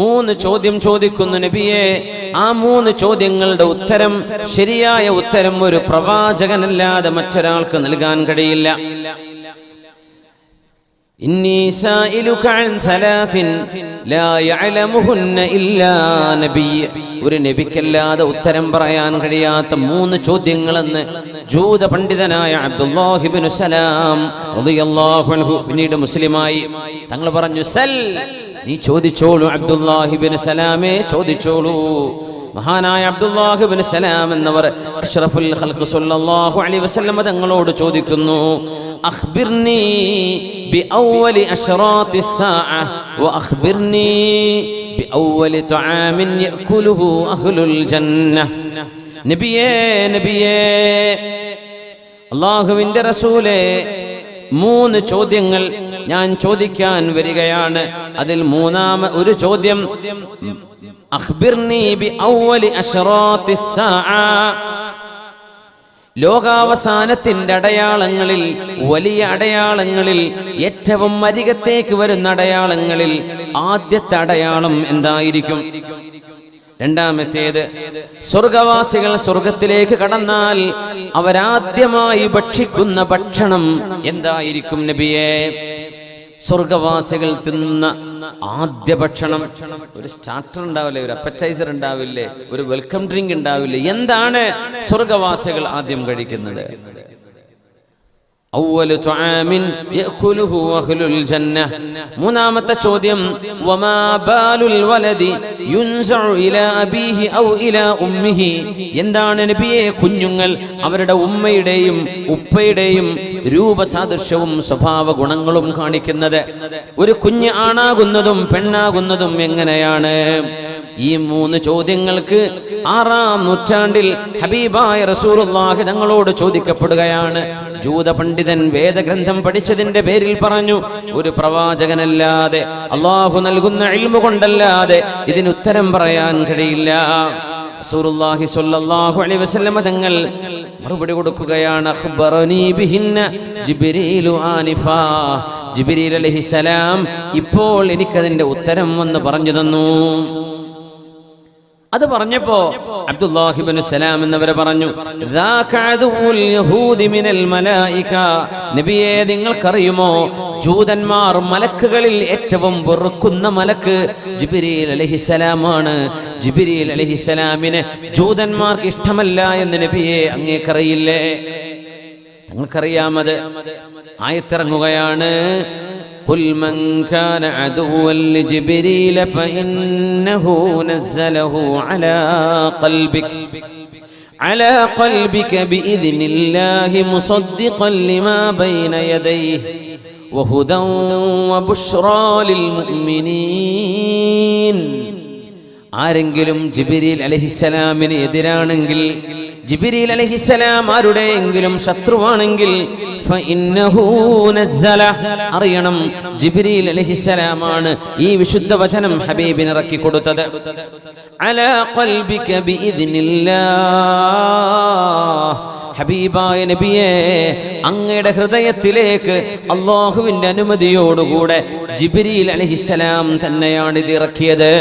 3 ചോദ്യം ചോദിക്കുന്നു നബിയെ. ആ 3 ചോദ്യങ്ങളുടെ ഉത്തരം, ശരിയായ ഉത്തരം ഒരു പ്രവാചകനല്ലാതെ മറ്റൊരാൾക്ക് നൽകാൻ കഴിയില്ല. ഇന്നി സായിലുക അൻ സലാസിൻ ലാ യഅലമുഹുന്ന ഇല്ലാ നബിയ്യ. ഒരു നബിക്കല്ലാതെ ഉത്തരം പറയാൻ കഴിയാത്ത 3 ചോദ്യങ്ങളെന്ന് ജൂത പണ്ഡിതനായ അബ്ദുല്ലാഹി ഇബ്നു സലാം റളിയല്ലാഹു അൻഹു പിന്നീട് മുസ്ലിമായി. തങ്ങൾ പറഞ്ഞു, സൽ, നീ ചോദിച്ചോളൂ അബ്ദുല്ലാഹി ഇബ്നു സലാമേ, ചോദിച്ചോളൂ. മഹാനായ അബ്ദുല്ലാഹി ഇബ്നു സലാം എന്നവർ അഷ്റഫുൽ ഖൽഖ് സല്ലല്ലാഹു അലൈഹി വസല്ലം തങ്ങളോട് ചോദിക്കുന്നു, അഖ്ബിർനി ബിഅവ്വലി അശ്റാത്തിസ് സാഅ വഅഖ്ബിർനി ബിഅവ്വലി തആമിൻ യഅകുലുഹു അഹ്ലുൽ ജന്ന. നബിയേ, നബിയേ, അല്ലാഹുവിന്റെ റസൂലേ, 3 ചോദ്യങ്ങൾ ഞാൻ ചോദിക്കാൻ വരികയാണ്. അതിൽ 3ാമത്തെ ചോദ്യം, അഖ്ബിർനി ബിഅവ്വലി അശ്റാത്തിസ് സാഅ, ലോകാവസാനത്തിന്റെ അടയാളങ്ങളിൽ, വലിയ അടയാളങ്ങളിൽ, ഏറ്റവും അരികത്തേക്ക് വരുന്ന അടയാളങ്ങളിൽ ആദ്യത്തെ അടയാളം എന്തായിരിക്കും? 2ാമത്തേത്, സ്വർഗവാസികൾ സ്വർഗത്തിലേക്ക് കടന്നാൽ അവരാദ്യമായി ഭക്ഷിക്കുന്ന ഭക്ഷണം എന്തായിരിക്കും നബിയേ? സ്വർഗവാസികൾ തിന്നുന്ന ആദ്യ ഭക്ഷണം, ഒരു സ്റ്റാർട്ടർ ഉണ്ടാവില്ലേ, ഒരു അപ്പറ്റൈസർ ഉണ്ടാവില്ലേ, ഒരു വെൽക്കം ഡ്രിങ്ക് ഉണ്ടാവില്ലേ? എന്താണ് സ്വർഗവാസികൾ ആദ്യം കഴിക്കുന്നത്? അവ്വലു തആമിൻ യഅകുലുഹു അഹ്ലുൽ ജന്ന. 3ാമത്തെ ചോദ്യം, വമാ ബാലുൽ വലദി യുൻസഉ ഇലാ അബീഹി ഔ ഇലാ ഉമ്മിഹി. എന്താണ് നബിയെ കുഞ്ഞുങ്ങൾ അവരുടെ ഉമ്മയുടെയും ഉപ്പയുടെയും രൂപസാദൃശ്യവും സ്വഭാവ ഗുണങ്ങളും കാണിക്കുന്നത്? ഒരു കുഞ്ഞ് ആണാകുന്നതും പെണ്ണാകുന്നതും എങ്ങനെയാണ്? ഈ 3 ചോദ്യങ്ങൾക്ക് 6ാം നൂറ്റാണ്ടിൽ ഹബീബായ റസൂലുള്ളാഹി തങ്ങളോട് ചോദിക്കപ്പെടുകയാണ്. ജൂത പണ്ഡിതൻ വേദഗ്രന്ഥം പഠിച്ചതിന്റെ പേരിൽ പറഞ്ഞു, ഒരു പ്രവാചകനല്ലാതെ, അള്ളാഹു നൽകുന്ന ഇൽമു കൊണ്ടല്ലാതെ ഇതിന് ഉത്തരം പറയാൻ കഴിയില്ല. റസൂലുള്ളാഹി സ്വല്ലല്ലാഹു അലൈഹി വസല്ലം തങ്ങൾ മറുപടി കൊടുക്കുകയാണ്, അഖ്ബറനി ബിഹിന്ന ജിബ്രീലു ആനിഫാ. ജിബ്രീൽ അലൈഹിസ്സലാം ഇപ്പോൾ എനിക്കതിന്റെ ഉത്തരം വന്ന് പറഞ്ഞു തന്നു. അത് പറഞ്ഞപ്പോ അബ്ദുല്ലാഹി ഇബ്നു സലാം എന്നവരെ പറഞ്ഞു, നബിയെ, നിങ്ങൾക്കറിയുമോ ജൂതന്മാർ മലക്കുകളിൽ ഏറ്റവും വെറുക്കുന്ന മലക്ക് ജിബ്രീൽ അലൈഹിസ്സലാമാണ്. ജിബ്രീൽ അലൈഹിസ്സലാമിനെ ജൂതന്മാർക്ക് ഇഷ്ടമല്ല എന്ന് നബിയെ അങ്ങേക്കറിയില്ലേ? നിങ്ങൾക്കറിയാമത്. ആയത്തിറങ്ങുകയാണ്, قل من كان عدوا لجبريل فإنه نزله على قلبك بإذن الله مصدقا لما بين يديه وهدى وبشرى للمؤمنين. ആരെങ്കിലും ജിബ്രീൽ അലൈഹിസ്സലാമിന് എതിരാണെങ്കിൽ, ജിബ്രീൽ അലൈഹിസ്സലാം ആരുടെയെങ്കിലും ശത്രുവാണെങ്കിൽ, അറിയണം ജിബ്രീൽ അലൈഹിസ്സലാമാണ് ഈ വിശുദ്ധ വചനം ഹബീബിന് ഇറക്കി കൊടുത്തത്. അലാ ഖൽബിക ബിഇദ്നില്ലാഹ്. ഹബീബായ നബിയെ, അങ്ങയുടെ ഹൃദയത്തിലേക്ക് അല്ലാഹുവിന്റെ അനുമതിയോടുകൂടെ ജിബ്രീൽ അലൈഹിസ്സലാം തന്നെയാണ് ഇത് ഇറക്കിയത്.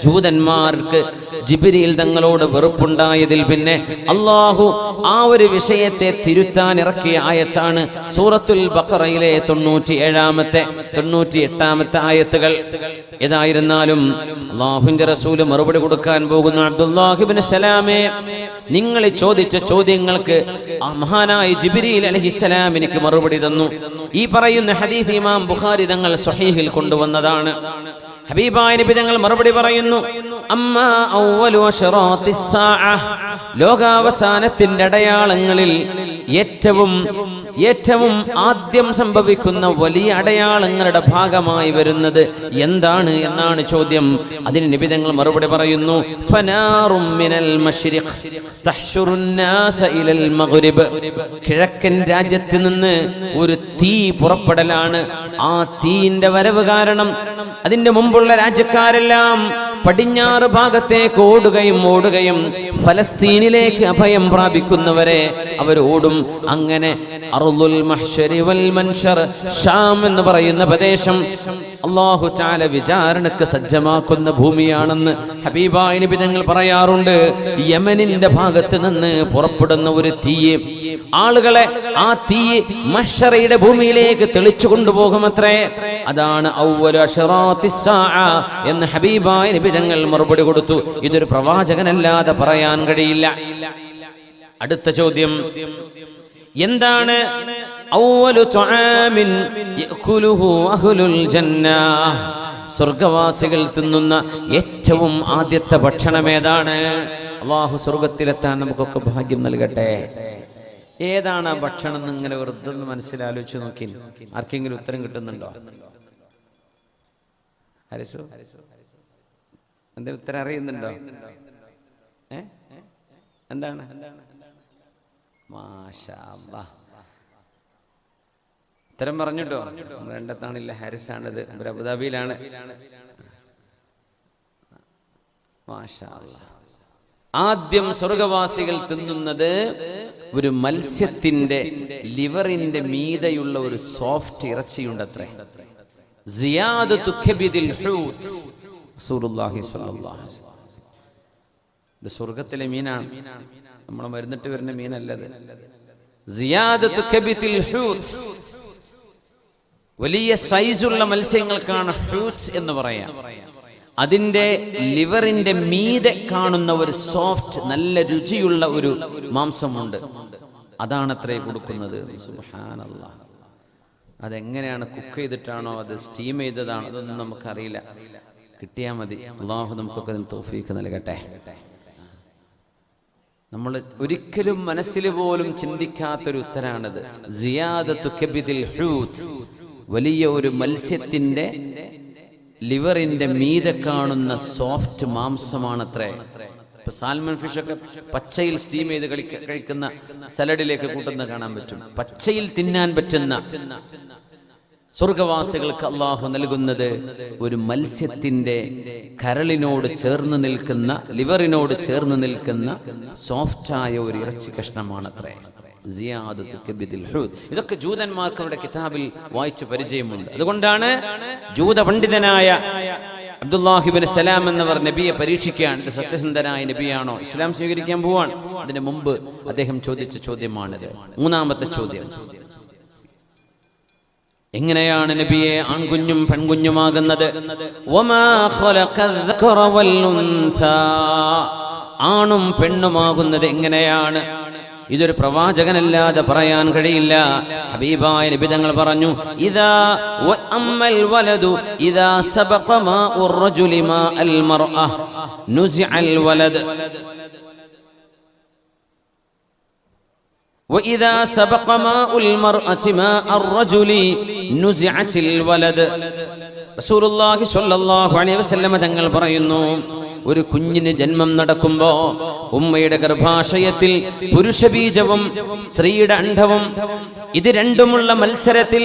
ജൂതന്മാർക്ക് ജിബ്രീൽ തങ്ങളോട് വെറുപ്പുണ്ടായതിൽ പിന്നെ അല്ലാഹു ആ ഒരു വിഷയത്തെ തിരുത്താൻ ഇറക്കിയ ആയത്താണ് സൂറത്തുൽ ബഖറയിലെ 97-ാമത്തെ 98-ാമത്തെ ആയത്തുകൾ. ഏതായിരുന്നാലും അല്ലാഹുവിന്റെ റസൂൽ മറുപടി കൊടുക്കാൻ പോകുന്നു. അബ്ദുല്ലാഹി ഇബ്നു സലാമേ, നിങ്ങൾ ചോദിച്ച ചോദ്യങ്ങൾക്ക് മഹാനായ ജിബ്രീൽ അലൈഹിസ്സലാം എനിക്ക് മറുപടി തന്നു. ഈ പറയുന്ന ഹദീസ് ഇമാം ബുഖാരി തങ്ങൾ സ്വഹീഹിൽ കൊണ്ടുവന്നതാണ്. ഹബീബായ നബി തങ്ങൾ മറുപടി പറയുന്നു, അമ്മാ അവ്വലു അശ്റാത്തിസ് സാഅ, ലോകാവസാനത്തിന്റെ അടയാളങ്ങളിൽ ഏറ്റവും ആദ്യം സംഭവിക്കുന്ന വലിയ അടയാളങ്ങളുടെ ഭാഗമായി വരുന്നത് എന്താണ് എന്നാണ് ചോദ്യം. അതിന് നബി തങ്ങൾ മറുപടി പറയുന്നു, ഫനാറും മിനൽ മശ്രിഖ് തഹ്ശുറുൻ നാസ ഇലൽ മഗ്രിബ്. കിഴക്കൻ രാജ്യത്ത് നിന്ന് ഒരു തീ പുറപ്പെടലാണ്. ആ തീയിന്റെ വരവ് കാരണം അതിന്റെ മുമ്പുള്ള രാജ്യക്കാരെല്ലാം പടിഞ്ഞാറ് ഭാഗത്തേക്ക് ഓടുകയും ഫലസ്തീനിലേക്ക് അഭയം പ്രാപിക്കുന്നവരെ അവരോടും. അങ്ങനെ അർളുൽ മഹ്ശരി വൽ മൻശർ, ഷാം എന്ന് പറയുന്ന പ്രദേശം അല്ലാഹു തആല വിചാരണക്ക് സജ്ജമാക്കുന്ന ഭൂമിയാണെന്ന് ഹബീബായ നബി തങ്ങൾ പറയാറുണ്ട്. യമനിന്റെ ഭാഗത്ത് നിന്ന് പുറപ്പെടുന്ന ഒരു തീ ആളുകളെ ആ തീ മഹ്ശറയുടെ ഭൂമിയിലേക്ക് തെളിച്ചു കൊണ്ടുപോകുമത്രേ. അതാണ് അവ്വലു അശ്റാത്തിസ് സാഅ എന്ന് ഹബീബായ നബി തങ്ങൾ മറുപടി കൊടുത്തു. ഇതൊരു പ്രവാചകനല്ലാതെ പറയാൻ കഴിയില്ല. അടുത്ത ചോദ്യം, എന്താണ് അവ്വലു തുആമിൻ യഅകുലുഹു അഹ്ലുൽ ജന്നah? സ്വർഗ്ഗവാസികൾ തിന്നുന്ന ഏറ്റവും ആദ്യത്തെ ഭക്ഷണം ഏതാണ്? അല്ലാഹു സ്വർഗ്ഗത്തിലെത്താൻ നമുക്കൊക്കെ ഭാഗ്യം നൽകട്ടെ. ഏതാണ് ആ ഭക്ഷണം എന്ന് ഇങ്ങനെ വെറുതെ ഒന്ന് മനസ്സിലാലോചിച്ച് നോക്കി. ആർക്കെങ്കിലും ഉത്തരം കിട്ടുന്നുണ്ടോ? ഹരിസു എന്തെങ്കിലും ഉത്തരം അറിയുന്നുണ്ടോ? എന്താണ്? മാഷാ അല്ലാഹ്, ഉത്തരം പറഞ്ഞിട്ടോ? രണ്ടത്താണില്ല, ഹാരിസാണിത്, അബുദാബിയിലാണ്. മാഷാ അല്ലാഹ്. ആദ്യം സ്വർഗവാസികൾ തിന്നുന്നത് ഒരു മത്സ്യത്തിന്റെ ലിവറിന്റെ മീതെയുള്ള ഒരു സോഫ്റ്റ് ഇറച്ചിയുണ്ട് അത്രേ. സിയാദത്തു കബിദിൽ ഹൂത്ത്. റസൂലുള്ളാഹി സ്വല്ലല്ലാഹു അലൈഹി വസല്ലം. ഇത് സ്വർഗ്ഗത്തിലെ മീനാണ്, നമ്മൾ മരുന്നിട്ട് വരുന്ന മീനല്ലത്. സിയാദത്തു കബിദിൽ ഹൂത്ത്, വലിയ സൈസുള്ള മത്സ്യങ്ങൾക്കാണ് ഹൂത്ത് എന്ന് പറയാം. അതിന്റെ ലിവറിന്റെ മീതെ കാണുന്ന ഒരു സോഫ്റ്റ് നല്ല രുചിയുള്ള ഒരു മാംസമുണ്ട്. അതാണ് അത്രേ കൊടുക്കുന്നത്. സുബ്ഹാനല്ലാഹ്. അതെങ്ങനെയാണ്, കുക്ക് ചെയ്തിട്ടാണോ അത് സ്റ്റീം ചെയ്തതാണോ അതൊന്നും നമുക്കറിയില്ല. കിട്ടിയാൽ മതി. അല്ലാഹു നമുക്കൊക്കെ അതിന് തൗഫീഖ് നൽകട്ടെ. നമ്മൾ ഒരിക്കലും മനസ്സിൽ പോലും ചിന്തിക്കാത്തൊരു ഉത്തരാണിത്. സിയാദത്തു കബിദിൽ ഹൂത്ത്, വലിയ ഒരു മത്സ്യത്തിന്റെ ലിവറിന്റെ മീതെ കാണുന്ന സോഫ്റ്റ് മാംസമാണത്രേ. ഇപ്പൊ സാൽമൺ ഫിഷ് ഒക്കെ പച്ചയിൽ സ്റ്റീം ചെയ്ത് കഴിക്കുന്ന സലഡിലേക്ക് കൂട്ടുന്ന കാണാൻ പറ്റും. പച്ചയിൽ തിന്നാൻ പറ്റുന്ന സ്വർഗവാസികൾക്ക് അല്ലാഹു നൽകുന്നത് ഒരു മത്സ്യത്തിന്റെ കരളിനോട് ചേർന്ന് നിൽക്കുന്ന, ലിവറിനോട് ചേർന്ന് നിൽക്കുന്ന സോഫ്റ്റായ ഒരു ഇറച്ചി കഷ്ണമാണത്രേ. ഇതൊക്കെ ജൂതന്മാർക്ക് അവരുടെ കിതാബിൽ വായിച്ച് പരിചയമുണ്ട്. അതുകൊണ്ടാണ് ജൂത പണ്ഡിതനായ അബ്ദുല്ലാഹി ഇബ്നു സലാം എന്നവർ നബിയെ പരീക്ഷിക്കുകയാണ്. സത്യസന്ധനായ നബിയാണോ, ഇസ്ലാം സ്വീകരിക്കാൻ പോവാൻ. അതിന് മുമ്പ് അദ്ദേഹം ചോദിച്ച ചോദ്യമാണിത്. മൂന്നാമത്തെ ചോദ്യം, എങ്ങനെയാണ് നബിയെ ആൺകുഞ്ഞും പെൺകുഞ്ഞുമാകുന്നത്? ആണും പെണ്ണുമാകുന്നത് എങ്ങനെയാണ്? ഇതൊരു പ്രവാചകനല്ലാതെ പറയാൻ കഴിയില്ല. ഹബീബായ നബി തങ്ങൾ പറഞ്ഞു, ഇദാ വഅമ്മൽ വലദു ഇദാ സബഖ മാഉർ റജുലി മാഅൽ മർഅ നുസിഅൽ വലദ് വഇദാ സബഖ മാഉൽ മർഅതി മാഅർ റജുലി നുസിഅത്തിൽ വലദ്. റസൂലുള്ളാഹി സ്വല്ലല്ലാഹു അലൈഹി വസല്ലം തങ്ങൾ പറയുന്നു, ഒരു കുഞ്ഞിന് ജന്മം നടക്കുമ്പോ ഉമ്മയുടെ ഗർഭാശയത്തിൽ പുരുഷബീജവും സ്ത്രീയുടെ അണ്ഡവും ഇത് രണ്ടുമുള്ള മത്സരത്തിൽ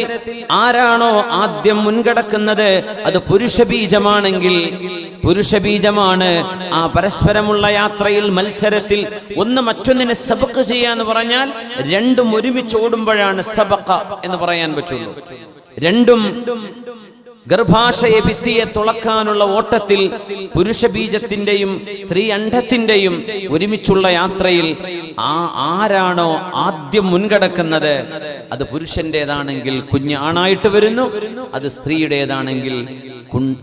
ആരാണോ ആദ്യം മുൻകടക്കുന്നത് അത് പുരുഷബീജമാണെങ്കിൽ പുരുഷബീജമാണ്. ആ പരസ്പരമുള്ള യാത്രയിൽ, മത്സരത്തിൽ ഒന്ന് മറ്റൊന്നിനെ സബഖ് ചെയ്യാന്ന് പറഞ്ഞാൽ രണ്ടും ഒരുമിച്ച് ഓടുമ്പോഴാണ് സബഖ എന്ന് പറയാൻ പറ്റുള്ളൂ. രണ്ടും ഗർഭാശയ ഭിത്തിയെ തുളക്കാനുള്ള ഓട്ടത്തിൽ പുരുഷബീജത്തിന്റെയും സ്ത്രീ അണ്ഡത്തിന്റെയും ഒരുമിച്ചുള്ള യാത്രയിൽ ആരാണോ ആദ്യം മുൻകടക്കുന്നത് അത് പുരുഷന്റേതാണെങ്കിൽ കുഞ്ഞ് ആണായിട്ട് വരുന്നു, അത് സ്ത്രീയുടേതാണെങ്കിൽ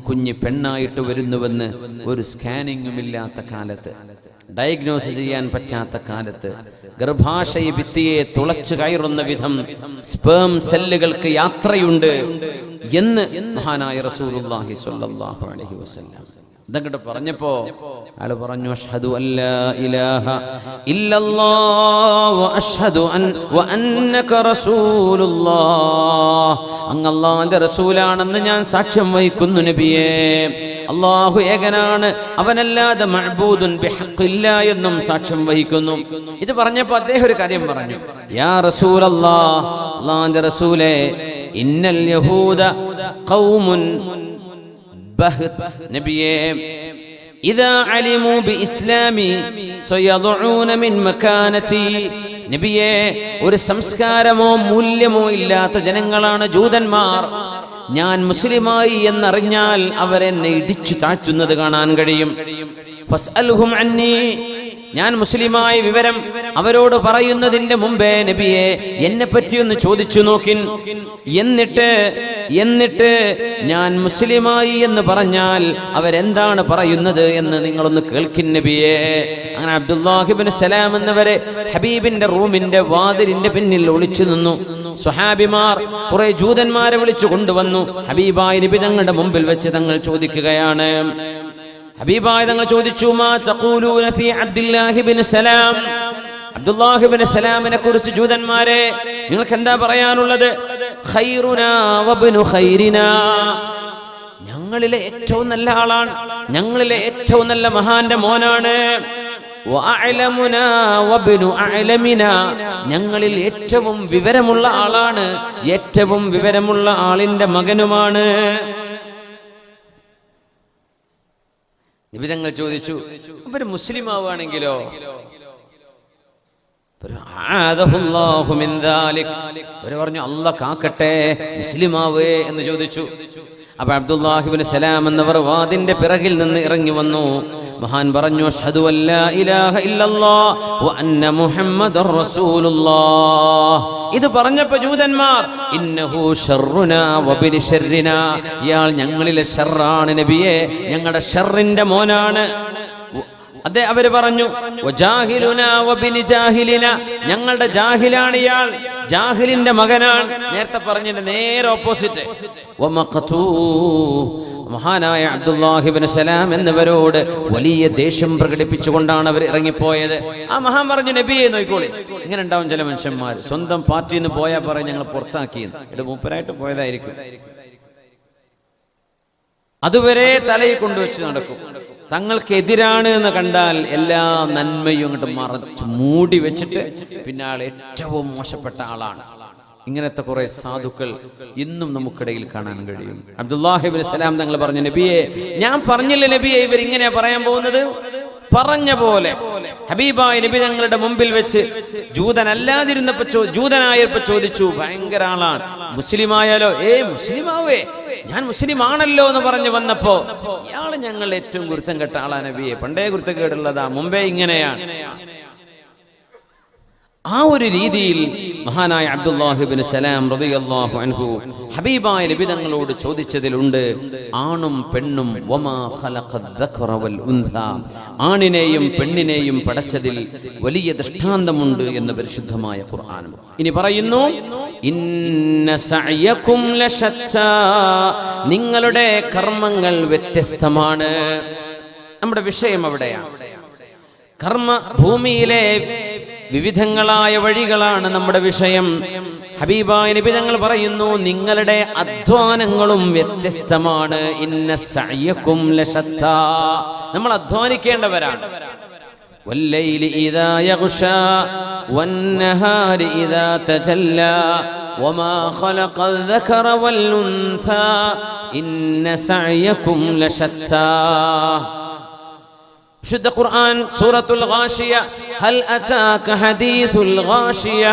കുഞ്ഞ് പെണ്ണായിട്ട് വരുന്നുവെന്ന് ഒരു സ്കാനിങ്ങും ഇല്ലാത്ത കാലത്ത്, ഡയഗ്നോസ് ചെയ്യാൻ പറ്റാത്ത കാലത്ത്, ഗർഭാശയ ഭിത്തിയെ തുളച്ചു കയറുന്ന വിധം സ്പേം സെല്ലുകൾക്ക് യാത്രയുണ്ട് എന്ന് മഹാനായ റസൂലുള്ളാഹി സ്വല്ലല്ലാഹു അലൈഹി വസല്ലം ഇതങ്ങോട്ട് പറഞ്ഞപ്പോ അയാൾ പറഞ്ഞു, അഷ്ഹദു അല്ലാ ഇലാഹ ഇല്ലല്ലാഹ് വ അഷ്ഹദു അന്നക റസൂലുള്ളാഹ്. അങ്ങ് അല്ലാഹുവിന്റെ റസൂലാണെന്ന് ഞാൻ സാക്ഷ്യം വഹിക്കുന്നു നബിയേ. അല്ലാഹു ഏകനാണ്, അവനല്ലാതെ മഅബൂദുൻ ബിഹഖില്ല എന്നും സാക്ഷ്യം വഹിക്കുന്നു. ഇത് പറഞ്ഞപ്പോൾ അദ്ദേഹം ഒരു കാര്യം പറഞ്ഞു, യാ റസൂലല്ലാഹ്, അല്ലാഹുവിന്റെ റസൂലേ, ഇന്നൽ യഹൂദ ഖൗമുൻ ബഹ്ത്. നബിയേ, ഇദാ അലിമു ബിഇസ്ലാമി സയദഊന മിൻ മകാനതി. നബിയെ, ഒരു സംസ്കാരമോ മൂല്യമോ ഇല്ലാത്ത ജനങ്ങളാണ് ജൂതന്മാർ. ഞാൻ മുസ്ലിമായി എന്നറിഞ്ഞാൽ അവരെന്നെ ഇടിച്ചു താഴ്ത്തുന്നത് കാണാൻ കഴിയും. ഫസ്അൽഹും അന്നി, ഞാൻ മുസ്ലിമായ വിവരം അവരോട് പറയുന്നതിന്റെ മുമ്പേ നബിയെ എന്നെ പറ്റിയൊന്ന് ചോദിച്ചു നോക്കിൻ. എന്നിട്ട് ഞാൻ മുസ്ലിമായി എന്ന് പറഞ്ഞാൽ അവരെന്താണ് പറയുന്നത് എന്ന് നിങ്ങളൊന്ന് കേൾക്കിൻ നബിയെ. അങ്ങനെ അബ്ദുല്ലാഹി ഇബ്നു സലാം എന്നവരെ ഹബീബിന്റെ റൂമിന്റെ വാതിലിന്റെ പിന്നിൽ ഒളിച്ചു നിന്നു. സ്വഹാബിമാർ കുറെ ജൂതന്മാരെ വിളിച്ചു കൊണ്ടുവന്നു. ഹബീബായ നബി തങ്ങളുടെ മുമ്പിൽ വെച്ച് തങ്ങൾ ചോദിക്കുകയാണ്. ഹബീബായ തങ്ങൾ ചോദിച്ചു, മാ തഖൂലൂന ഫീ അബ്ദുല്ലാഹി ഇബ്നു സലാം. അബ്ദുല്ലാഹി ഇബ്നു സലാമിനെ കുറിച്ച് ജൂതന്മാരെ നിങ്ങൾക്ക് എന്താ പറയാനുള്ളത്? ഖൈറുനാ വബ്നു ഖൈരിനാ, ഞങ്ങളിലെ ഏറ്റവും നല്ല ആളാണ്, ഞങ്ങളിലെ ഏറ്റവും നല്ല മഹാന്റെ മോനാണ്. വഅഅലമുനാ വബ്നു അഅലമിനാ, ഞങ്ങളിൽ ഏറ്റവും വിവരമുള്ള ആളാണ്, ഏറ്റവും വിവരമുള്ള ആളിന്റെ മകനുമാണ്. നിബിതങ്ങൾ ചോദിച്ചു, അവര് മുസ്ലിം ആവുകയാണെങ്കിലോ? അവര് പറഞ്ഞു, അല്ലാഹ് കാക്കട്ടെ, മുസ്ലിം ആവേ എന്ന് ചോദിച്ചു. അപ്പൊ അബ്ദുല്ലാഹി ഇബ്നു സലാം എന്നവർ വാതിന്റെ പിറകിൽ നിന്ന് ഇറങ്ങി വന്നു. മഹാൻ പറഞ്ഞു, അഷ്ഹദു അല്ലാ ഇലാഹ ഇല്ലല്ലാഹ് വ അന്ന മുഹമ്മദർ റസൂലുള്ളാഹ്. ഇത് പറഞ്ഞപ്പോൾ ജൂതന്മാർ, ഇന്നഹു ശർറുനാ വബിനി ശർരിനാ, ഇയാൾ ഞങ്ങളിലെ ഷർറാണ് നബിയെ, ഞങ്ങളുടെ ഷർറിന്റെ മോനാണ്. അതെ, അവര് പറഞ്ഞു, വജാഹിലുനാ വബിനി ജാഹിലിനാ, ഞങ്ങളുടെ ജാഹിലാണ് ഇയാൾ, ജാഹിലിന്റെ മകനാണ്. നേരത്തെ പറഞ്ഞതിന്റെ നേരെ ഓപ്പോസിറ്റ്. മഹാനായ അബ്ദുല്ലാഹി ഇബ്നു സലാം എന്നിവരോട് വലിയ ദേഷ്യം പ്രകടിപ്പിച്ചുകൊണ്ടാണ് അവർ ഇറങ്ങിപ്പോയത്. ആ മഹാൻ പറഞ്ഞു, നബിയെ നോക്കിക്കോളി, ഇങ്ങനെ ഉണ്ടാവും ചില മനുഷ്യന്മാർ, സ്വന്തം പാർട്ടിയിൽ നിന്ന് പോയാൽ പറയും ഞങ്ങൾ പുറത്താക്കിയെന്ന്. ഇത് മൂപ്പരായിട്ട് പോയതായിരിക്കും. അതുവരെ തലയിൽ കൊണ്ടുവച്ച് നടക്കും. തങ്ങൾക്കെതിരാണ് എന്ന് കണ്ടാൽ എല്ലാ നന്മയും അങ്ങോട്ട് മറച്ച് മൂടി വെച്ചിട്ട് പിന്നെ ആൾ ഏറ്റവും മോശപ്പെട്ട ആളാണ്. ഇങ്ങനത്തെ കുറെ സാധുക്കൾ ഇന്നും നമുക്കിടയിൽ കാണാൻ കഴിയും. അബ്ദുല്ലാഹി ഇബ്നു സലാം തങ്ങൾ പറഞ്ഞു, നബിയെ, ഞാൻ പറഞ്ഞില്ലേ നബിയെ ഇവരിങ്ങനെയാ പറയാൻ പോകുന്നത്? പറഞ്ഞ പോലെ ഹബീബായ നബി തങ്ങളുടെ മുമ്പിൽ വെച്ച് ജൂതനല്ലാതിരുന്നപ്പോ ജൂതനായപ്പോ ചോദിച്ചു, ഭയങ്കര ആളാണ്, മുസ്ലിമായാലോ? മുസ്ലിമാവേ, ഞാൻ മുസ്ലിം ആണല്ലോ എന്ന് പറഞ്ഞു വന്നപ്പോ, ഇയാള് ഞങ്ങൾ ഏറ്റവും ഗുരുത്തം കെട്ട ആളാ നബിയെ, പണ്ടേ ഗുരുത്തക്കേടുള്ളതാ, മുമ്പേ ഇങ്ങനെയാണ്. ആ ഒരു രീതിയിൽ മഹാനായ അബ്ദുല്ലാഹി ഇബ്നു സലാം റളിയല്ലാഹു അൻഹു ഹബീബായ നബി തങ്ങളോട് ചോദിച്ചതിലുണ്ട്, ആണും പെണ്ണും വമാ ഖലഖദ് ദഖറ വൽ ഉൻസ, ആണിനെയും പെണ്ണിനെയും പടച്ചതിൽ വലിയ ദൃഷ്ടാന്തമുണ്ട് എന്ന് പരിശുദ്ധമായ ഖുർആൻ. ഇനി പറയുന്നു, ഇന്ന സഅയകും ലശത്താ, നിങ്ങളുടെ കർമ്മങ്ങൾ വ്യത്യസ്തമാണ്. നമ്മുടെ വിഷയം അവിടെയാണ്. കർമ്മ ഭൂമിയിലെ വിവിധങ്ങളായ വഴികളാണ് നമ്മുടെ വിഷയം. ഹബീബായ നബി തങ്ങൾ പറയുന്നു, നിങ്ങളുടെ അധ്വാനങ്ങളും വ്യത്യസ്തമാണ്. ഇന്ന സഅയകും ലശത്താ, നമ്മൾ അധ്വാനിക്കേണ്ടവരാണ്. വല്ലൈലി ഇദാ യഗ്ശാ വന്നഹാരി ഇദാ തജല്ലാ വമാ ഖലഖൽ ദകറ വൽ ഉൻസാ ഇന്ന സഅയകും ലശത്താ. വിശുദ്ധ ഖുർആൻ സൂറത്തുൽ ഗാശിയ, ഹൽ അതാക ഹദീസുൽ ഗാശിയ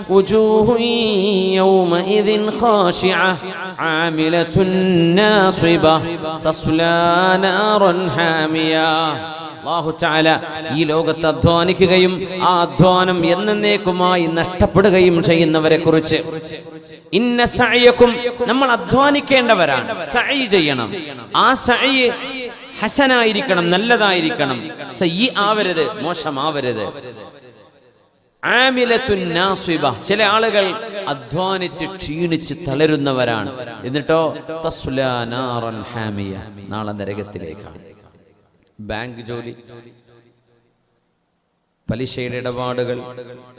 വജൂഹുൻ യൗമഇദിൻ ഖാശിഅ ആമിലത്തുൻ നാസിബ തസ്ലാ നാറൻ ഹാമിയ. അല്ലാഹു തആല ഈ ലോകത്ത് അധ്വാനിക്കുകയും ആ അധ്വാനം എന്നേക്കുമായി നഷ്ടപ്പെടുകയും ചെയ്യുന്നവരെ കുറിച്ച്, ഇന്ന സഅയകും, നമ്മൾ അധ്വാനിക്കേണ്ടവരാണ്, സഅയ് ചെയ്യണം. ആ സഅയ് ഹസനായിരിക്കണം, നല്ലതായിരിക്കണം, സയ്യി ആവരുത്, മോശമാവരുത്. ആമിലത്തുൻ നാസിബ, ചില ആളുകൾ അധ്വാനിച്ച് ക്ഷീണിച്ച് തളരുന്നവരാണ്. എന്നിട്ടോ തസ്ലാ നാറൻ ഹാമിയ, നാളെ നരകത്തിലേക്കാണ്. ബാങ്ക് ജോലി, പലിശയുടെ ഇടപാടുകൾ,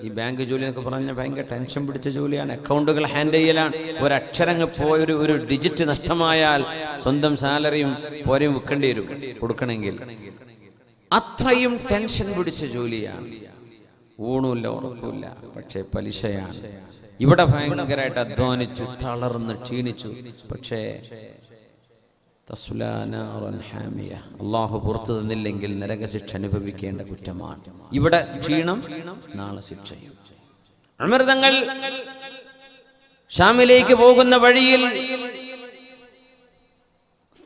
ഈ ബാങ്ക് ജോലി എന്നൊക്കെ പറഞ്ഞാൽ ഭയങ്കര ടെൻഷൻ പിടിച്ച ജോലിയാണ്. അക്കൗണ്ടുകൾ ഹാൻഡിൽ ചെയ്യലാണ്. ഒരക്ഷരങ്ങൾ പോയ ഒരു ഡിജിറ്റ് നഷ്ടമായാൽ സ്വന്തം സാലറിയും പോരെയും വിൽക്കേണ്ടി വരും കൊടുക്കണമെങ്കിൽ. അത്രയും ടെൻഷൻ പിടിച്ച ജോലിയാണ്. ഊണുമില്ല, ഉറക്കമില്ല, പക്ഷേ പലിശയാണ്. ഇവിടെ ഭയങ്കരമായിട്ട് അധ്വാനിച്ചു, തളർന്ന് ക്ഷീണിച്ചു, പക്ഷേ തസ്ലാ നാറൻ ഹാമിയ. അല്ലാഹു പുറത്തു തന്നില്ലെങ്കിൽ നരകശിക്ഷ അനുഭവിക്കേണ്ട കുറ്റമാണ്. ഇവിടെ ക്ഷീണം, നാളെ ശിക്ഷയും. ഉമർ തങ്ങൾ ഷാമിലേക്ക് പോകുന്ന വഴിയിൽ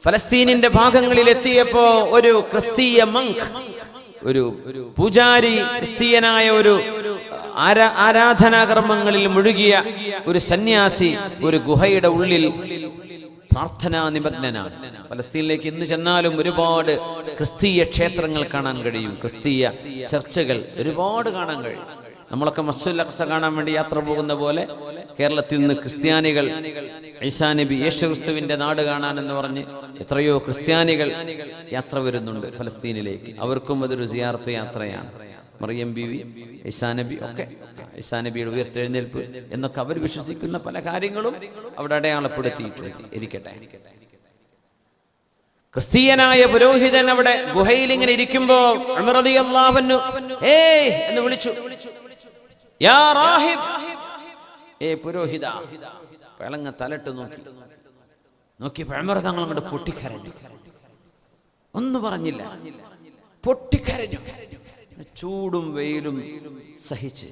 ഫലസ്തീനിന്റെ ഭാഗങ്ങളിൽ എത്തിയപ്പോ ഒരു ക്രിസ്തീയ മങ്ക്, ഒരു പൂജാരി, ക്രിസ്തീയനായ ഒരു ആരാധനാകർമ്മങ്ങളിൽ മുഴുകിയ ഒരു സന്യാസി ഒരു ഗുഹയുടെ ഉള്ളിൽ പ്രാർത്ഥനാ നിമഗ്നനാണ്. ഫലസ്തീനിലേക്ക് ഇന്ന് ചെന്നാലും ഒരുപാട് ക്രിസ്തീയ ക്ഷേത്രങ്ങൾ കാണാൻ കഴിയും, ക്രിസ്തീയ ചർച്ചുകൾ ഒരുപാട് കാണാൻ കഴിയും. നമ്മളൊക്കെ മസ്ജിദുൽ അഖ്സ കാണാൻ വേണ്ടി യാത്ര പോകുന്ന പോലെ കേരളത്തിൽ നിന്ന് ക്രിസ്ത്യാനികൾ ഈസാ നബി യേശുക്രിസ്തുവിന്റെ നാട് കാണാനെന്ന് പറഞ്ഞ് എത്രയോ ക്രിസ്ത്യാനികൾ യാത്ര വരുന്നുണ്ട് ഫലസ്തീനിലേക്ക്. അവർക്കും അതൊരു സിയാറത്ത് യാത്രയാണ്. മറിയം ബീവി, ഈസാ നബി ഒക്കെ, ഈസാ നബിയുടെ ഉയർത്തെഴുന്നേൽപ്പ് എന്നൊക്കെ അവർ വിശ്വസിക്കുന്ന പല കാര്യങ്ങളും അവിടെ അടയാളപ്പെടുത്തിയിട്ടുണ്ട്. ഇരിക്കട്ടെ, ക്രിസ്തീയനായ പുരോഹിതൻ അവിടെ ഗുഹയിൽ ഇങ്ങനെ ഇരിക്കുമ്പോ ഉമർ റളിയല്ലാഹു അൻഹു ഏയ് എന്ന് വിളിച്ചു. യാ റാഹിബ്, ഏ പുരോഹിത. പിളങ്ങ തലട്ട് നോക്കി ഉമർ തങ്ങൾ അങ്ങോട്ട് പൊട്ടിക്കരഞ്ഞു. ഒന്നും പറഞ്ഞില്ല, പൊട്ടിക്കരഞ്ഞു. ചൂടും വെയിലും സഹിച്ച്,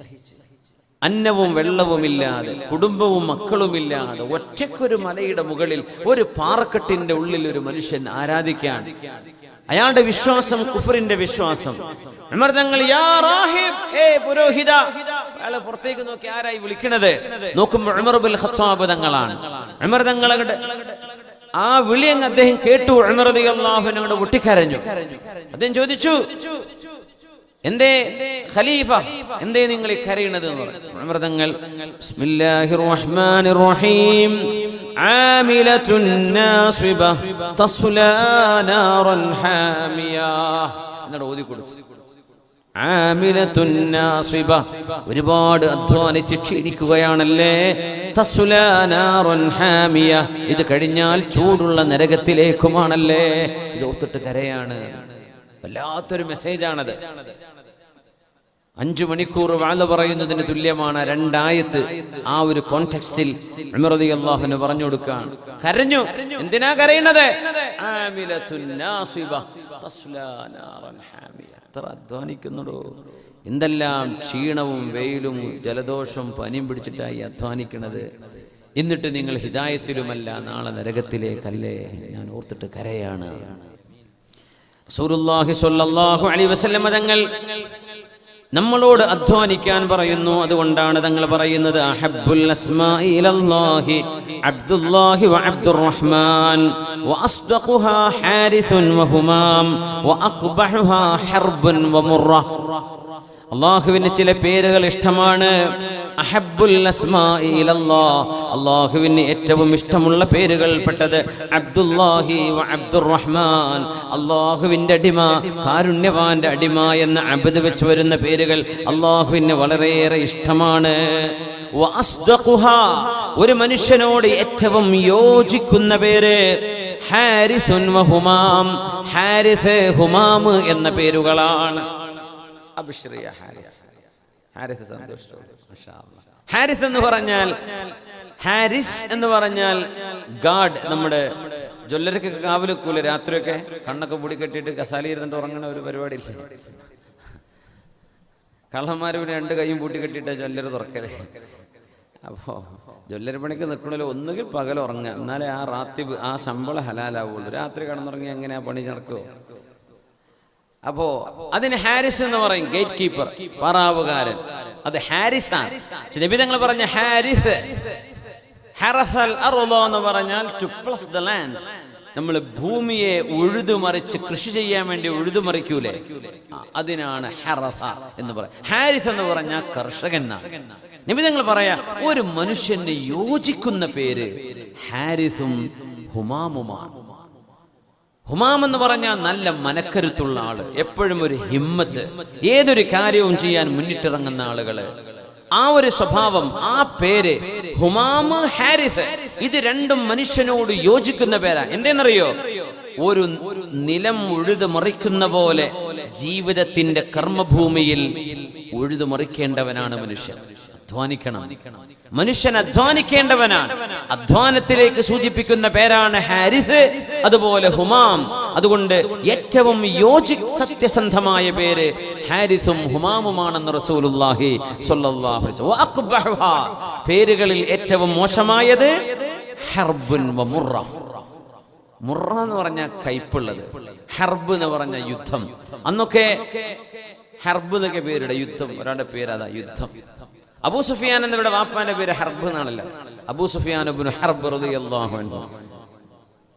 അന്നവും വെള്ളവുമില്ലാതെ, കുടുംബവും മക്കളുമില്ലാതെ ഒറ്റക്കൊരു മലയുടെ മുകളിൽ ഒരു പാറക്കെട്ടിന്റെ ഉള്ളിൽ ഒരു മനുഷ്യൻ ആരാധിക്കാൻ. അയാളുടെ വിശ്വാസം കുഫറിന്റെ വിശ്വാസം. ഉമർ തങ്ങൾ യാ റാഹിബ്, ഏ പുരോഹിത. അയാളെ പുറത്തേക്ക് നോക്കി, ആരായി വിളിക്കണത്? നോക്കുമ്പോൾ ഉമർ ഇബ്നുൽ ഖത്താബ് തങ്ങളാണ്. ഉമർ തങ്ങളുടെ ആ വിളി അങ്ങ് അദ്ദേഹം കേട്ടു. ഉമർ റളിയല്ലാഹു അൻഹു പൊട്ടിക്കരഞ്ഞു. അദ്ദേഹം ചോദിച്ചു, എന്തേ ഖലീഫ, എന്തേ നിങ്ങൾ കരയുന്നത് എന്ന് പറഞ്ഞു. ഉമർ തങ്ങൾ ബിസ്മില്ലാഹിർ റഹ്മാനിർ റഹീം ആമിലത്തുൻ നാസിബ തസ്ലാ നാറൻ ഹാമിയ എന്നോട് ഓതി കൊടുത്തു. ആമിലത്തുൻ നാസിബ, ഒരുപാട് അധ്വാനിച്ച് ക്ഷീണിക്കുകയാണല്ലേ. തസ്ലാ നാറൻ ഹാമിയ, ഇത് കഴിഞ്ഞാൽ ചൂടുള്ള നരകത്തിലേക്കുമാണല്ലേ. ഇത് ഓർത്തിട്ട് കരയാണ്. വല്ലാത്തൊരു മെസ്സേജാണത്. 5 മണിക്കൂർ വഅദ് പറയുന്നതിന് തുല്യമാണ് 2 ആയത്ത്. ആ ഒരു കോണ്ടെക്സ്റ്റിൽ ഉമർ റളിയല്ലാഹു അൻഹു പറഞ്ഞു കൊടുക്കാൻ കരഞ്ഞു. എന്തിനാ കരയുന്നത്? ആമിലത്തുൻ നാസിബ തസ്ലാ നാറൻ ഹാമിയ. എത്ര അധ്വാനിക്കുന്നുടോ, എന്തെല്ലാം ക്ഷീണവും വെയിലും ജലദോഷവും പനിയും പിടിച്ചിട്ടായി അധ്വാനിക്കുന്നത്. എന്നിട്ട് നിങ്ങൾ ഹിദായത്തിലുമല്ല, നാളെ നരകത്തിലേക്കല്ലേ. ഞാൻ ഓർത്തിട്ട് കരയാണ്. റസൂലുള്ളാഹി സ്വല്ലല്ലാഹു അലൈഹി വസല്ലം തങ്ങൾ നമ്മളോട് അധ്വാനിക്കാൻ പറയുന്നു. അതുകൊണ്ടാണ് തങ്ങൾ പറയുന്നത് അഹബ്ബുൽ അസ്മാഇ ഇലല്ലാഹി അബ്ദുല്ലാഹി വ അബ്ദുർറഹ്മാൻ വ അസ്ദഖുഹാ ഹാരിസുൻ വ ഹുമാം വ അഖ്ബഹുഹാ ഹർബുൻ വ മുറ. അല്ലാഹുവിന് ചില പേരുകൾ ഇഷ്ടമാണ്. അഹബ്ബുൽ അസ്മാഇ ഇലല്ലാഹ്, അല്ലാഹുവിന് ഏറ്റവും ഇഷ്ടമുള്ള പേരുകൾ പെട്ടത് അബ്ദുല്ലാഹി വ അബ്ദുർറഹ്മാൻ, അല്ലാഹുവിന്റെ അടിമ, കാരുണ്യവാന്റെ അടിമ എന്ന അബ്ദ് വെച്ച് വരുന്ന പേരുകൾ അല്ലാഹുവിന് വളരെയേറെ ഇഷ്ടമാണ്. വ അസ്ദഖുഹാ, ഒരു മനുഷ്യനോട് ഏറ്റവും യോജിക്കുന്ന പേര് ഹാരിസുൻ വ ഹുമാം, ഹാരിസ് ഹുമാം എന്ന പേരുകളാണ്. അബ്ശ്രി യാ ഹാരിസ്, ഹാരിസ് സന്തോഷം. ഹാരിസ് എന്ന് പറഞ്ഞാൽ, ഹാരിസ് എന്ന് പറഞ്ഞാൽ ഗാഡ്. നമ്മുടെ ജ്വല്ലറിക്ക് കാവലിക്കൂല, രാത്രിയൊക്കെ കണ്ണൊക്കെ പൊടി കെട്ടിയിട്ട് കസാലിയിരുന്നിട്ട് ഉറങ്ങണ ഒരു പരിപാടി. കള്ളന്മാർ 2 കൈയും പൂട്ടി കെട്ടിയിട്ട് ജ്വല്ലറി തുറക്കല്. അപ്പോ ജ്വല്ലറി പണിക്ക് നിൽക്കണല്ലോ, ഒന്നുകിൽ പകൽ ഉറങ്ങുക, എന്നാലേ ആ റാത്തിബ്, ആ ശമ്പളം ഹലാലാവുള്ളൂ. രാത്രി കടന്നുറങ്ങി എങ്ങനെ ആ പണി നടക്കുമോ? അപ്പോ അതിന് ഹാരിസ് എന്ന് പറയും, ഗേറ്റ് കീപ്പർ, പറാവുകാരൻ. അത് ഹാരിസാണ്. നബി തങ്ങൾ പറഞ്ഞ ഹാരിസ്, ഹറസൽ അർള എന്ന് പറഞ്ഞാൽ ടു പ്ലസ് ദ ലാൻഡ്. നമ്മൾ ഭൂമിയെ ഉഴുതുമറിച്ച് കൃഷി ചെയ്യാൻ വേണ്ടി ഉഴുതുമറിക്കൂലേ, അതിനാണ് ഹറസ എന്ന് പറയുന്നത്. ഹാരിസ് എന്ന് പറഞ്ഞാൽ കർഷകൻ. നബി തങ്ങൾ പറയാ ഒരു മനുഷ്യന് യോജിക്കുന്ന പേര് ഹാരിസും ഹുമാമുമാണ്. ഹുമാം എന്ന് പറഞ്ഞാൽ നല്ല മനക്കരുത്തുള്ള ആള്, എപ്പോഴും ഒരു ഹിമ്മത്ത്, ഏതൊരു കാര്യവും ചെയ്യാൻ മുന്നിട്ടിറങ്ങുന്ന ആളുകള്. ആ ഒരു സ്വഭാവം, ആ പേര് ഹുമാം, ഹാരിസ്, ഇത് രണ്ടും മനുഷ്യനോട് യോജിക്കുന്ന പേരാ. എന്തെന്നറിയോ? ഒരു നിലം ഉഴുതുമറിക്കുന്ന പോലെ ജീവിതത്തിന്റെ കർമ്മഭൂമിയിൽ ഉഴുതുമറിക്കേണ്ടവനാണ് മനുഷ്യൻ. അധ്വാനിക്കണം. മനുഷ്യൻ അധ്വാനിക്കേണ്ടവനാണ്. അധ്വാനത്തിലേക്ക് സൂചിപ്പിക്കുന്ന പേരാണ് ഹാരിസ്, അതുപോലെ ഹുമാം. അതുകൊണ്ട് ഏറ്റവും സത്യസന്ധമായ പേര് ഹാരിസും ഹുമാമുമാണെന്ന് റസൂലുള്ളാഹി സ്വല്ലല്ലാഹു അലൈഹി വസല്ലം. വഅഖ്ബഹുഹാ, പേരുകളിൽ ഏറ്റവും മോശമായത് ഹർബുൻ വ മുറ. മുറ എന്ന് പറഞ്ഞ കയ്പുള്ളത്, ഹർബ് എന്ന് പറഞ്ഞ യുദ്ധം. അന്നൊക്കെ ഹർബ് എന്നൊക്കെ പേരുടെ യുദ്ധം, ഒരാളുടെ പേര് അതാ യുദ്ധം. അബൂ സുഫിയാൻ എന്നിവരുടെ വാപ്പാന്റെ പേര് ഹർബ് എന്നാണല്ലോ. അബൂ സുഫിയാൻ ഇബ്നു ഹർബ് റളിയല്ലാഹു അൻഹു.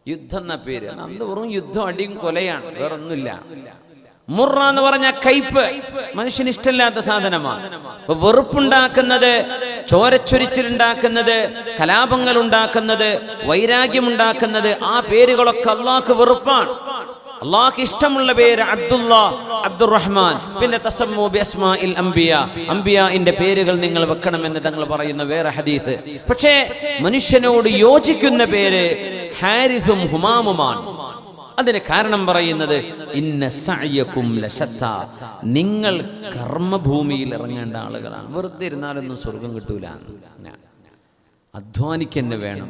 യുദ്ധം എന്ന പേര്. അന്ന് വെറും യുദ്ധം, അടിയും കൊലയാണ്, വേറൊന്നുമില്ല. മുറ എന്ന് പറഞ്ഞ കയ്പ്, മനുഷ്യന് ഇഷ്ടമില്ലാത്ത സാധനമാണ്. വെറുപ്പുണ്ടാക്കുന്നത്, ചോരച്ചൊരിച്ചിലുണ്ടാക്കുന്നത്, കലാപങ്ങൾ ഉണ്ടാക്കുന്നത്, വൈരാഗ്യമുണ്ടാക്കുന്നത്, ആ പേരുകളൊക്കെ അള്ളാഹ്ക്ക് വെറുപ്പാണ്. അള്ളാഹ്ക്ക് ഇഷ്ടമുള്ള പേര് അബ്ദുള്ള, അബ്ദുറഹ്മാൻ. പിന്നെ തസമ്മു ബിഅസ്മാഇൽ അംബിയ, അംബിയാഇന്റെ പേരുകൾ നിങ്ങൾ വെക്കണമെന്ന് തങ്ങൾ പറയുന്ന വേറെ ഹദീസ്. പക്ഷേ മനുഷ്യനോട് യോജിക്കുന്ന പേര് ഹാരിസും ഹുമാമുമാണ്. അതിന് കാരണം പറയുന്നത് ഇന്ന സഅയകും ലശത്ത, നിങ്ങൾ കർമ്മഭൂമിയിൽ ഇറങ്ങേണ്ട ആളുകളാണ്. വെറുതെ ഇരുന്നാലൊന്നും സ്വർഗം കിട്ടൂല. അധ്വാനിക്കന്നെ വേണം.